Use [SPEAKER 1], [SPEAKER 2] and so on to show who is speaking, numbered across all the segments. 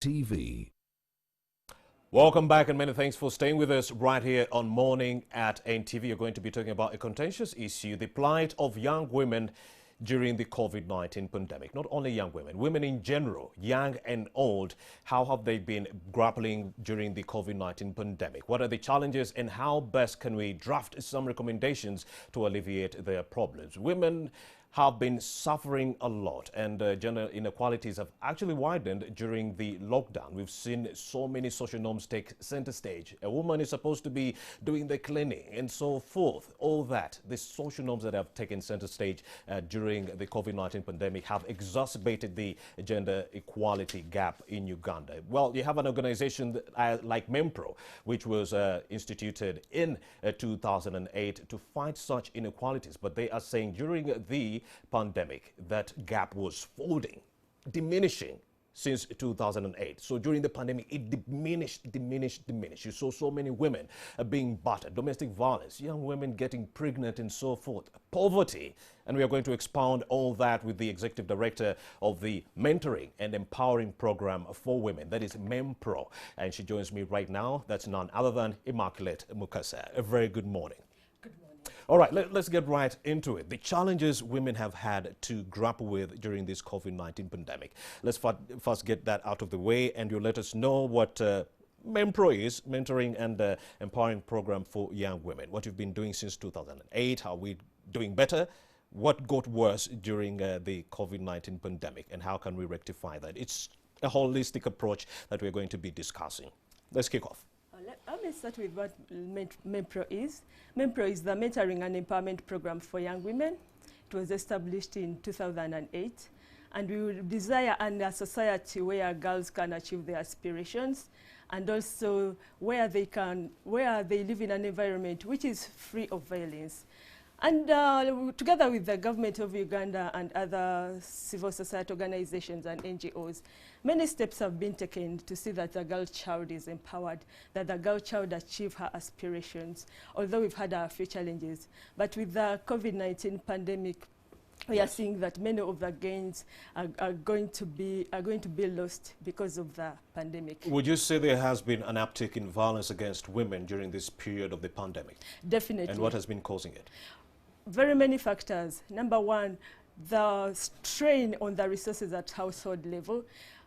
[SPEAKER 1] TV.
[SPEAKER 2] Welcome back and many thanks for staying with us right here on Morning at NTV. You're going to be talking about a contentious issue, the plight of young women during the COVID-19 pandemic. Not only young women, women in general, young and old. How have they been grappling during the COVID-19 pandemic? What are the challenges and how best can we draft some recommendations to alleviate their problems? Women have been suffering a lot, and gender inequalities have actually widened during the lockdown. We've seen so many social norms take center stage. A woman is supposed to be doing the cleaning and so forth. All that, the social norms that have taken center stage during the COVID-19 pandemic have exacerbated the gender equality gap in Uganda. Well, you have an organization like Mmpra, which was instituted in 2008 to fight such inequalities, but they are saying during the pandemic that gap was folding, diminishing since 2008. So during the pandemic, it diminished. You saw so many women being battered, domestic violence, young women getting pregnant and so forth, poverty. And we are going to expound all that with the executive director of the Mentoring and Empowering Program for Women, that is Mmpra. And she joins me right now. That's none other than Immaculate Mukasa. A very good morning. All right, let's get right into it. The challenges women have had to grapple with during this COVID-19 pandemic. Let's first get that out of the way, and you'll let us know what Mmpra is, Mentoring and Empowering Program for Young Women. What you've been doing since 2008, how we doing better, what got worse during the COVID-19 pandemic, and how can we rectify that? It's a holistic approach that we're going to be discussing. Let's kick off.
[SPEAKER 3] Let me start with what Mmpra is. Mmpra is the Mentoring and Empowerment Program for Young Women. It was established in 2008, and we would desire a society where girls can achieve their aspirations, and also where they live in an environment which is free of violence. And together with the government of Uganda and other civil society organizations and NGOs, many steps have been taken to see that the girl child is empowered, that the girl child achieve her aspirations, although we've had a few challenges. But with the COVID-19 pandemic, we are seeing that many of the gains are going to be lost because of the pandemic.
[SPEAKER 2] Would you say there has been an uptick in violence against women during this period of the pandemic?
[SPEAKER 3] Definitely.
[SPEAKER 2] And what has been causing it?
[SPEAKER 3] Very many factors. Number one, the strain on the resources at household level.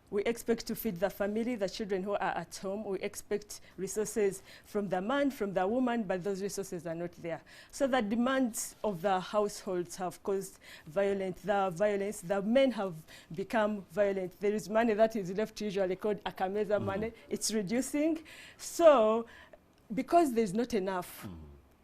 [SPEAKER 3] We expect to feed the family, the children who are at home. We expect resources from the man, from the woman, but those resources are not there. So the demands of the households have caused violence. The men have become violent. There is money that is left, usually called akameza money. It's reducing. So because there's not enough,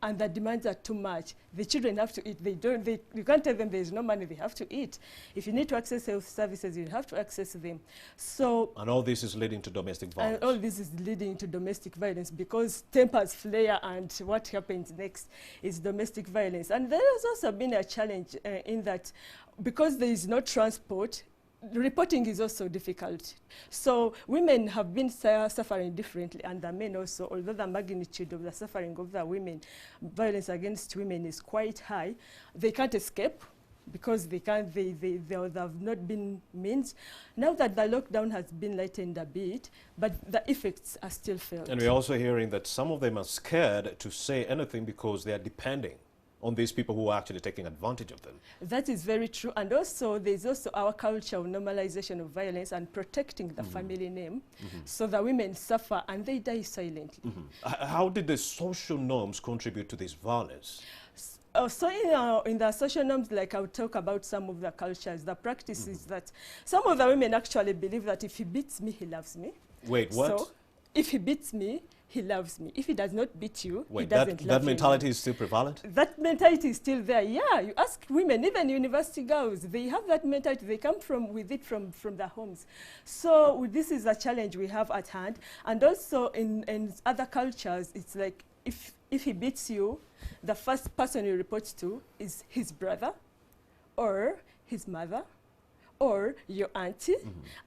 [SPEAKER 3] and the demands are too much, the children have to eat. You can't tell them there's no money, they have to eat. If you need to access health services, you have to access them. So,
[SPEAKER 2] and all this is leading to domestic violence.
[SPEAKER 3] And all this is leading to domestic violence because tempers flare, and what happens next is domestic violence. And there has also been a challenge in that because there is no transport, reporting is also difficult. So women have been suffering differently, and the men also, although the magnitude of the suffering of the women, violence against women is quite high. They can't escape because there have not been means. Now that the lockdown has been lightened a bit, but the effects are still felt. And
[SPEAKER 2] we're also hearing that some of them are scared to say anything because they are depending on these people who are actually taking advantage of them.
[SPEAKER 3] That is very true. And also, there's also our culture of normalization of violence and protecting the family name. So the women suffer and they die silently.
[SPEAKER 2] How did the social norms contribute to this violence?
[SPEAKER 3] So in the social norms, like I'll talk about some of the cultures, the practice is that some of the women actually believe that if he beats me, he loves me.
[SPEAKER 2] Wait, what?
[SPEAKER 3] So if he beats me, he loves me. If he does not beat you,
[SPEAKER 2] wait,
[SPEAKER 3] he doesn't love you.
[SPEAKER 2] That mentality is still prevalent?
[SPEAKER 3] That mentality is still there. Yeah, you ask women, even university girls, they have that mentality. They come with it from their homes. So this is a challenge we have at hand. And also in other cultures, it's like if he beats you, the first person he reports to is his brother or his mother or your auntie,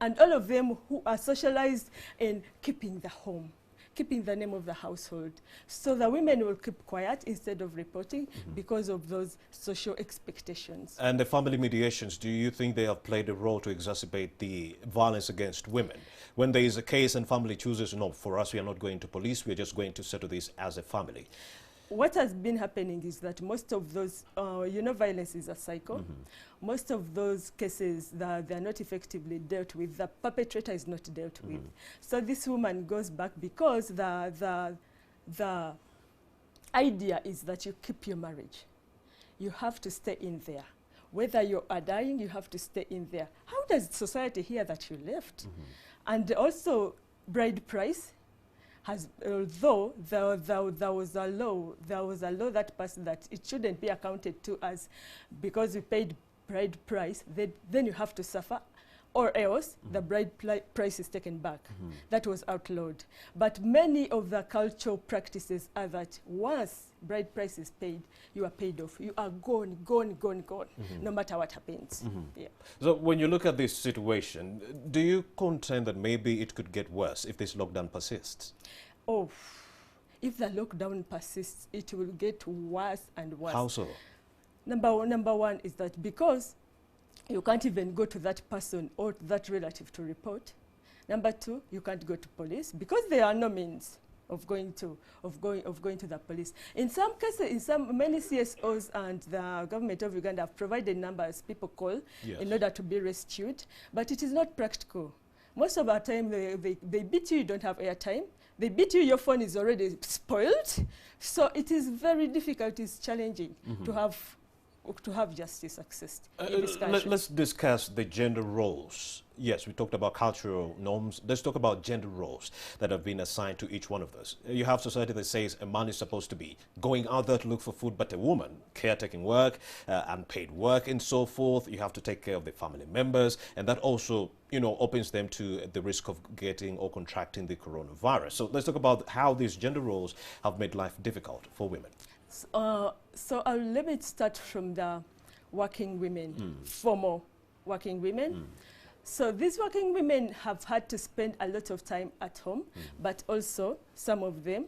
[SPEAKER 3] and all of them who are socialized in keeping the home, keeping the name of the household. So the women will keep quiet instead of reporting because of those social expectations.
[SPEAKER 2] And the family mediations, do you think they have played a role to exacerbate the violence against women? When there is a case and family chooses, no, for us, we are not going to police, we are just going to settle this as a family.
[SPEAKER 3] What has been happening is that most of those, violence is a cycle. Most of those cases, they're not effectively dealt with. The perpetrator is not dealt with. So this woman goes back because the idea is that you keep your marriage. You have to stay in there. Whether you are dying, you have to stay in there. How does society hear that you left? And also, bride price. Although there was a law that passed that it shouldn't be accounted to as because you paid bride price, then you have to suffer, or else the bride price is taken back. That was outlawed. But many of the cultural practices are that once bride price is paid, you are paid off. You are gone, no matter what happens. Yeah.
[SPEAKER 2] So when you look at this situation, do you contend that maybe it could get worse if this lockdown persists?
[SPEAKER 3] Oh, if the lockdown persists, it will get worse and worse.
[SPEAKER 2] How so?
[SPEAKER 3] Number one is that because you can't even go to that person or that relative to report. Number two, you can't go to police because there are no means of going to the police. In some cases, many CSOs and the government of Uganda have provided numbers people call in order to be rescued, but it is not practical. Most of our time, they beat you don't have airtime. They beat you, your phone is already spoiled. So it is very difficult, it's challenging to have justice accessed in this country.
[SPEAKER 2] Let's discuss the gender roles. Yes, we talked about cultural norms. Let's talk about gender roles that have been assigned to each one of us. You have society that says a man is supposed to be going out there to look for food, but a woman, caretaking work, unpaid work, and so forth. You have to take care of the family members, and that also, opens them to the risk of getting or contracting the coronavirus. So let's talk about how these gender roles have made life difficult for women.
[SPEAKER 3] Let me start from the working women, formal working women. So these working women have had to spend a lot of time at home, but also some of them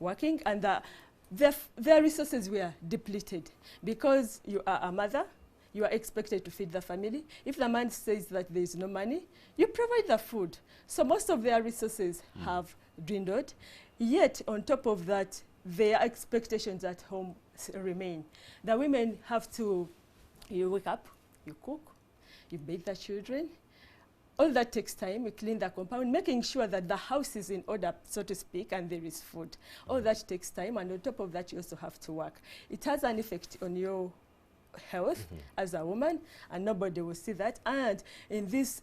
[SPEAKER 3] working, and their resources were depleted because you are a mother, you are expected to feed the family. If the man says that there is no money, you provide the food. So most of their resources have dwindled. Yet, on top of that, their expectations at home remain. The women have to, you wake up, you cook, you bathe the children. All that takes time. You clean the compound, making sure that the house is in order, so to speak, and there is food. All that takes time, and on top of that, you also have to work. It has an effect on your health as a woman, and nobody will see that. And in this,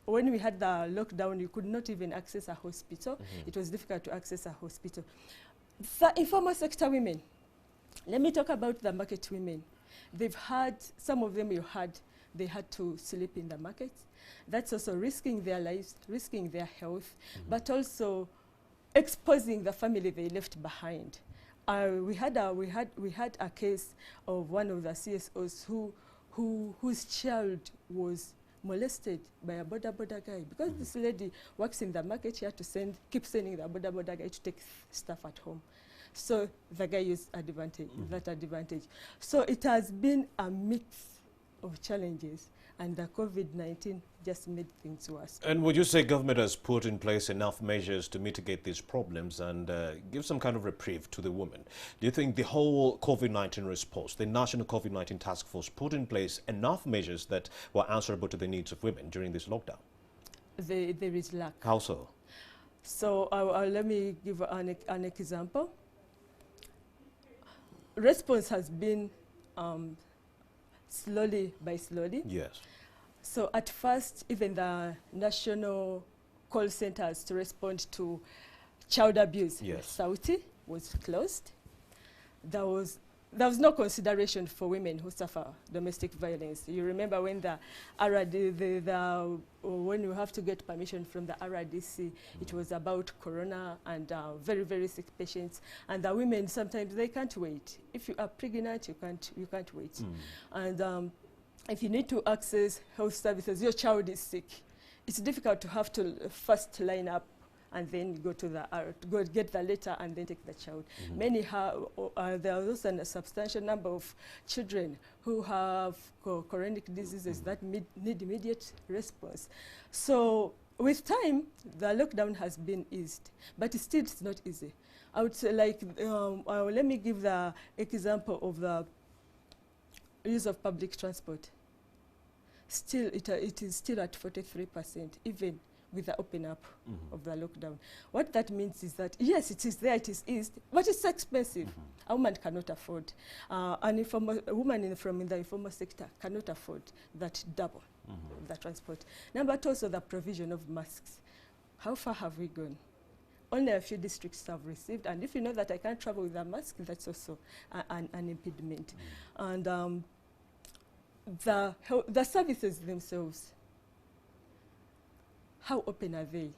[SPEAKER 3] when we had the lockdown, you could not even access a hospital. It was difficult to access a hospital. The informal sector women, let me talk about the market women. They've had, some of them they had to sleep in the market. That's also risking their lives, risking their health, but also exposing the family they left behind. We had a case of one of the CSOs whose child was molested by a boda guy. Because this lady works in the market, she had to keep sending the boda guy to take stuff at home. So the guy used that advantage. So it has been a mix of challenges, and the COVID-19 just made things worse.
[SPEAKER 2] And would you say government has put in place enough measures to mitigate these problems and give some kind of reprieve to the women? Do you think the whole COVID-19 response, the National COVID-19 Task Force, put in place enough measures that were answerable to the needs of women during this lockdown?
[SPEAKER 3] There is lack.
[SPEAKER 2] How so?
[SPEAKER 3] So let me give an example. Response has been slowly by slowly.
[SPEAKER 2] Yes.
[SPEAKER 3] So at first, even the national call centers to respond to child abuse, Sauti, was closed. There was no consideration for women who suffer domestic violence. You remember when when you have to get permission from the RDC, it was about corona and very, very sick patients. And the women, sometimes they can't wait. If you are pregnant, you can't wait. And if you need to access health services, your child is sick. It's difficult to have to first line up and then you go to the go get the letter and then take the child. Many have there are also a substantial number of children who have chronic diseases that need immediate response. So with time, the lockdown has been eased, but still it's not easy. I would say, like, let me give the example of the use of public transport. Still, it is still at 43%, even with the open up of the lockdown. What that means is that, yes, it is there, it is eased, but it's expensive. A woman cannot afford. A woman from the informal sector cannot afford that double of the transport. Number two, also the provision of masks. How far have we gone? Only a few districts have received, and if you know that I can't travel with a mask, that's also an impediment. And the services themselves, how open are they?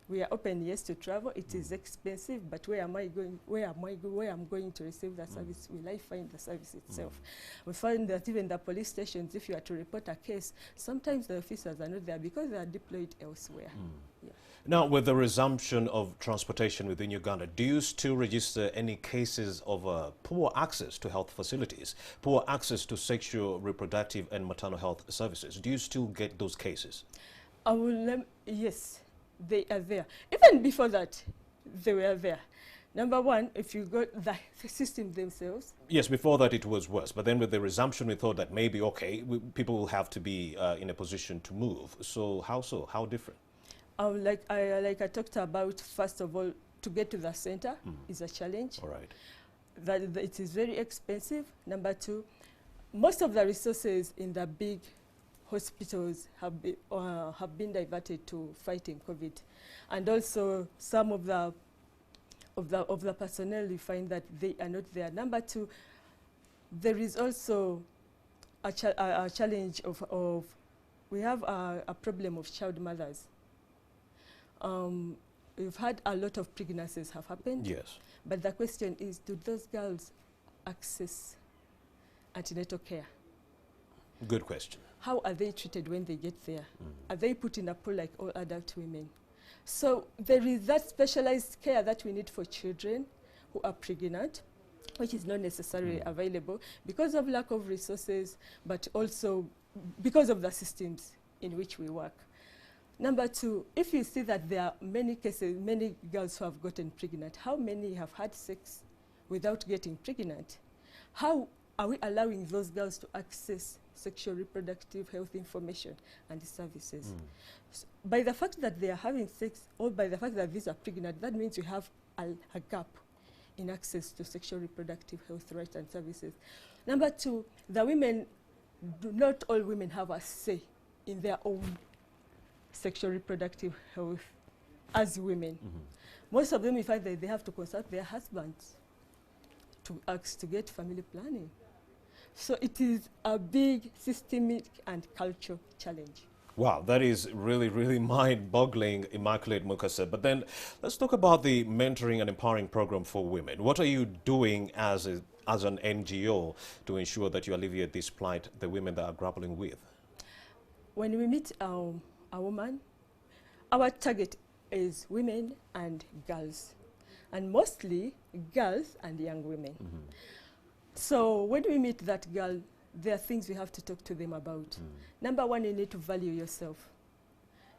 [SPEAKER 3] We are open, yes, to travel. It is expensive, but where am I going? Where I'm going to receive the service? Will I find the service itself? We find that even the police stations, if you are to report a case, sometimes the officers are not there because they are deployed elsewhere. Yeah.
[SPEAKER 2] Now, with the resumption of transportation within Uganda, do you still register any cases of poor access to health facilities, poor access to sexual, reproductive and maternal health services? Do you still get those cases?
[SPEAKER 3] Yes, they are there. Even before that, they were there. Number one, if you got the system themselves.
[SPEAKER 2] Yes, before that it was worse. But then with the resumption, we thought that maybe, okay, people will have to be in a position to move. So? How different?
[SPEAKER 3] Like I talked about, first of all, to get to the center is a challenge.
[SPEAKER 2] All right.
[SPEAKER 3] That it is very expensive. Number two, most of the resources in the big hospitals have been diverted to fighting COVID, and also some of the personnel, you find that they are not there. Number two, there is also a challenge of we have a problem of child mothers. We've had a lot of pregnancies have happened.
[SPEAKER 2] Yes.
[SPEAKER 3] But the question is, do those girls access antenatal care?
[SPEAKER 2] Good question.
[SPEAKER 3] How are they treated when they get there? Are they put in a pool like all adult women? So there is that specialized care that we need for children who are pregnant, which is not necessarily available because of lack of resources, but also because of the systems in which we work. Number two, if you see that there are many cases, many girls who have gotten pregnant, how many have had sex without getting pregnant? How are we allowing those girls to access sexual reproductive health information and services? So by the fact that they are having sex, or by the fact that these are pregnant, that means we have a gap in access to sexual reproductive health rights and services. Number two, not all women have a say in their own sexual reproductive health as women. Most of them, you find that they have to consult their husbands to ask to get family planning. So it is a big systemic and cultural challenge.
[SPEAKER 2] Wow, that is really, really mind-boggling, Immaculate Mukasa. But then let's talk about the mentoring and empowering program for women. What are you doing as an NGO to ensure that you alleviate this plight the women that are grappling with?
[SPEAKER 3] When we meet a woman, our target is women and girls, and mostly girls and young women. So when we meet that girl, there are things we have to talk to them about. Number one, you need to value yourself.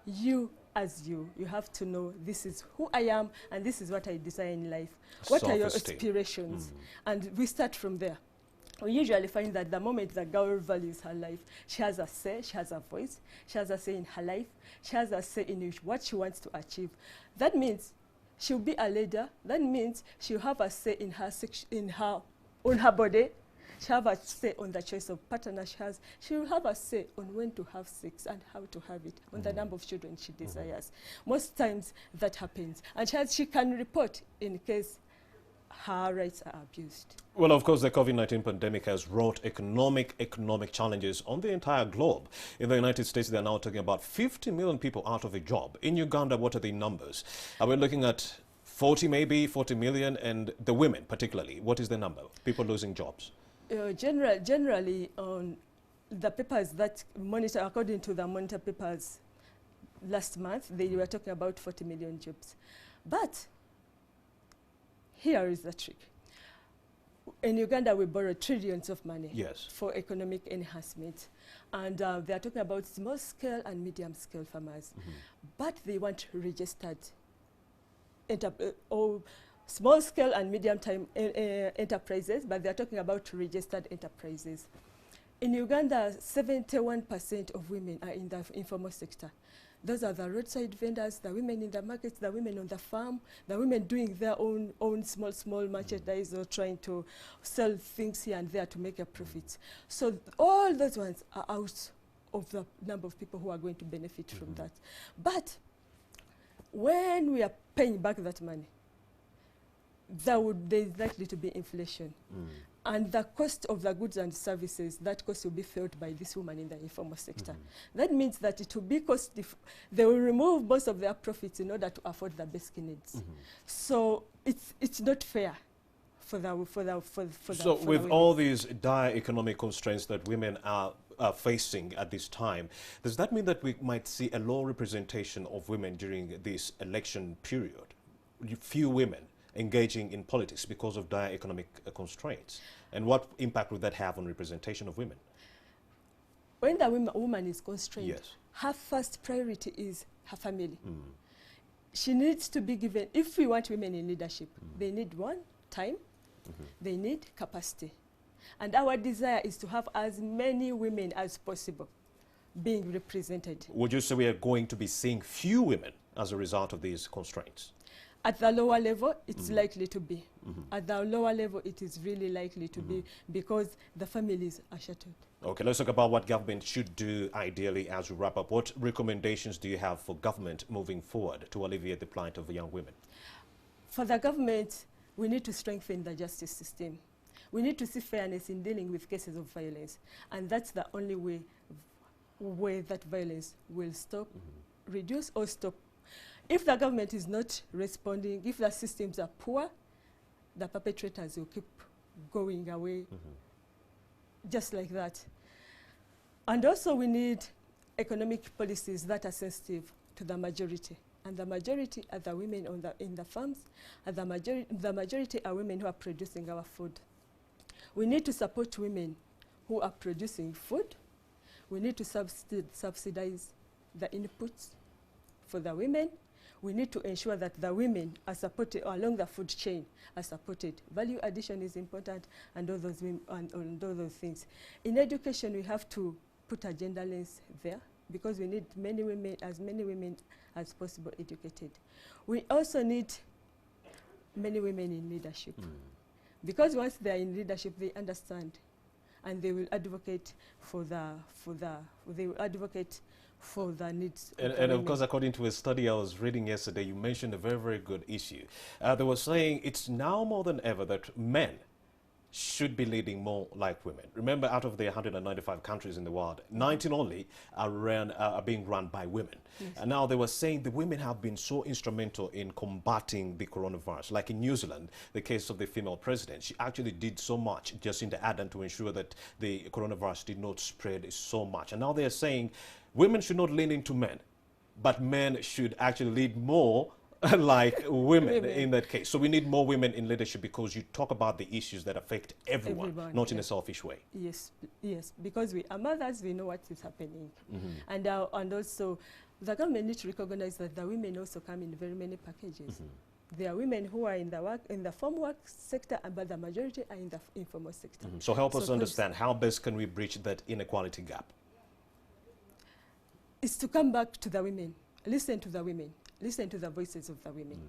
[SPEAKER 3] You as you have to know, this is who I am and this is what I desire in life. What are your aspirations? And we start from there. We usually find that the moment the girl values her life, she has a say, she has a voice, she has a say in her life, she has a say in what she wants to achieve. That means she'll be a leader. That means she'll have a say in on her body. She'll have a say on the choice of partner she has. She'll have a say on when to have sex and how to have it, on the number of children she desires. Most times that happens. And she can report in case her rights are abused.
[SPEAKER 2] Well, of course, the COVID-19 pandemic has wrought economic challenges on the entire globe. In the United States, they're now talking about 50 million people out of a job. In Uganda, what are the numbers? Are we looking at 40 million? And the women, particularly, what is the number? People losing jobs?
[SPEAKER 3] Generally, on the papers that monitor, according to the monitor papers, last month, they were talking about 40 million jobs. But here is the trick. In Uganda, we borrow trillions of money
[SPEAKER 2] Yes.
[SPEAKER 3] for economic enhancement. And they are talking about small scale and medium scale farmers. But they want registered or small scale and medium time enterprises, but they are talking about registered enterprises. In Uganda, 71% of women are in the informal sector. Those are the roadside vendors, the women in the markets, the women on the farm, the women doing their own small merchandise or trying to sell things here and there to make a profit. So all those ones are out of the number of people who are going to benefit from that. But when we are paying back that money, there is likely to be inflation. And the cost of the goods and services, that cost will be felt by this woman in the informal sector. That means that it will be costly. They will remove most of their profits in order to afford the basic needs. So it's not fair for
[SPEAKER 2] So with all these dire economic constraints that women are facing at this time, does that mean that we might see a low representation of women during this election period? Few women engaging in politics because of dire economic constraints? And what impact would that have on representation of women?
[SPEAKER 3] When the woman is constrained,
[SPEAKER 2] Yes.
[SPEAKER 3] her first priority is her family. She needs to be given, if we want women in leadership, they need time, they need capacity. And our desire is to have as many women as possible being represented.
[SPEAKER 2] Would you say we are going to be seeing few women as a result of these constraints?
[SPEAKER 3] At the lower level, it's likely to be. At the lower level, it is really likely to be because the families are shattered.
[SPEAKER 2] Okay, let's talk about what government should do ideally as we wrap up. What recommendations do you have for government moving forward to alleviate the plight of young women?
[SPEAKER 3] For the government, we need to strengthen the justice system. We need to see fairness in dealing with cases of violence. And that's the only way that violence will stop, reduce or stop. If the government is not responding, if the systems are poor, the perpetrators will keep going away just like that. And also we need economic policies that are sensitive to the majority. And the majority are the women in the farms, and the majority are women who are producing our food. We need to support women who are producing food. We need to subsidize the inputs for the women. We need to ensure that the women are supported along the food chain, are supported. Value addition is important, and all those and all those things. In education, we have to put a gender lens there because we need many women as possible educated. We also need many women in leadership because once they are in leadership, they understand, and they will advocate for the needs of
[SPEAKER 2] And of course, according to a study I was reading yesterday, you mentioned a very, very good issue. They were saying it's now more than ever that men should be leading more like women. Remember, out of the 195 countries in the world, 19 only are being run by women. Yes. And now they were saying the women have been so instrumental in combating the coronavirus. Like in New Zealand, the case of the female president, she actually did so much just in the Aden to ensure that the coronavirus did not spread so much. And now they are saying women should not lean into men, but men should actually lead more like women in that case. So we need more women in leadership because you talk about the issues that affect everyone not in a selfish way. Yes,
[SPEAKER 3] because we are mothers, we know what is happening. And also the government needs to recognize that the women also come in very many packages. There are women who are in the farm work sector, but the majority are in the informal sector.
[SPEAKER 2] So help us understand, how best can we bridge that inequality gap?
[SPEAKER 3] It's to come back to the women, listen to the women, listen to the voices of the women.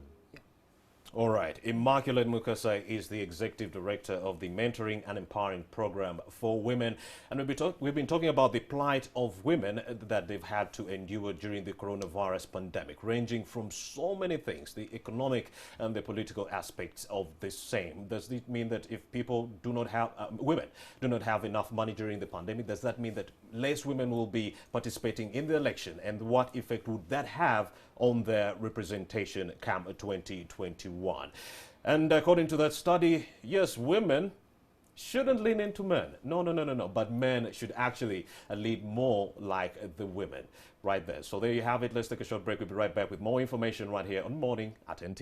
[SPEAKER 2] All right. Immaculate Mukasa is the Executive Director of the Mentoring and Empowering Program for Women. And we've been talking about the plight of women that they've had to endure during the coronavirus pandemic, ranging from so many things, the economic and the political aspects of the same. Does it mean that if people do not have, women do not have enough money during the pandemic, does that mean that less women will be participating in the election? And what effect would that have on their representation come 2021? And according to that study, yes, women shouldn't lean into men. No. But men should actually lead more like the women right there. So there you have it. Let's take a short break. We'll be right back with more information right here on Morning at NTV.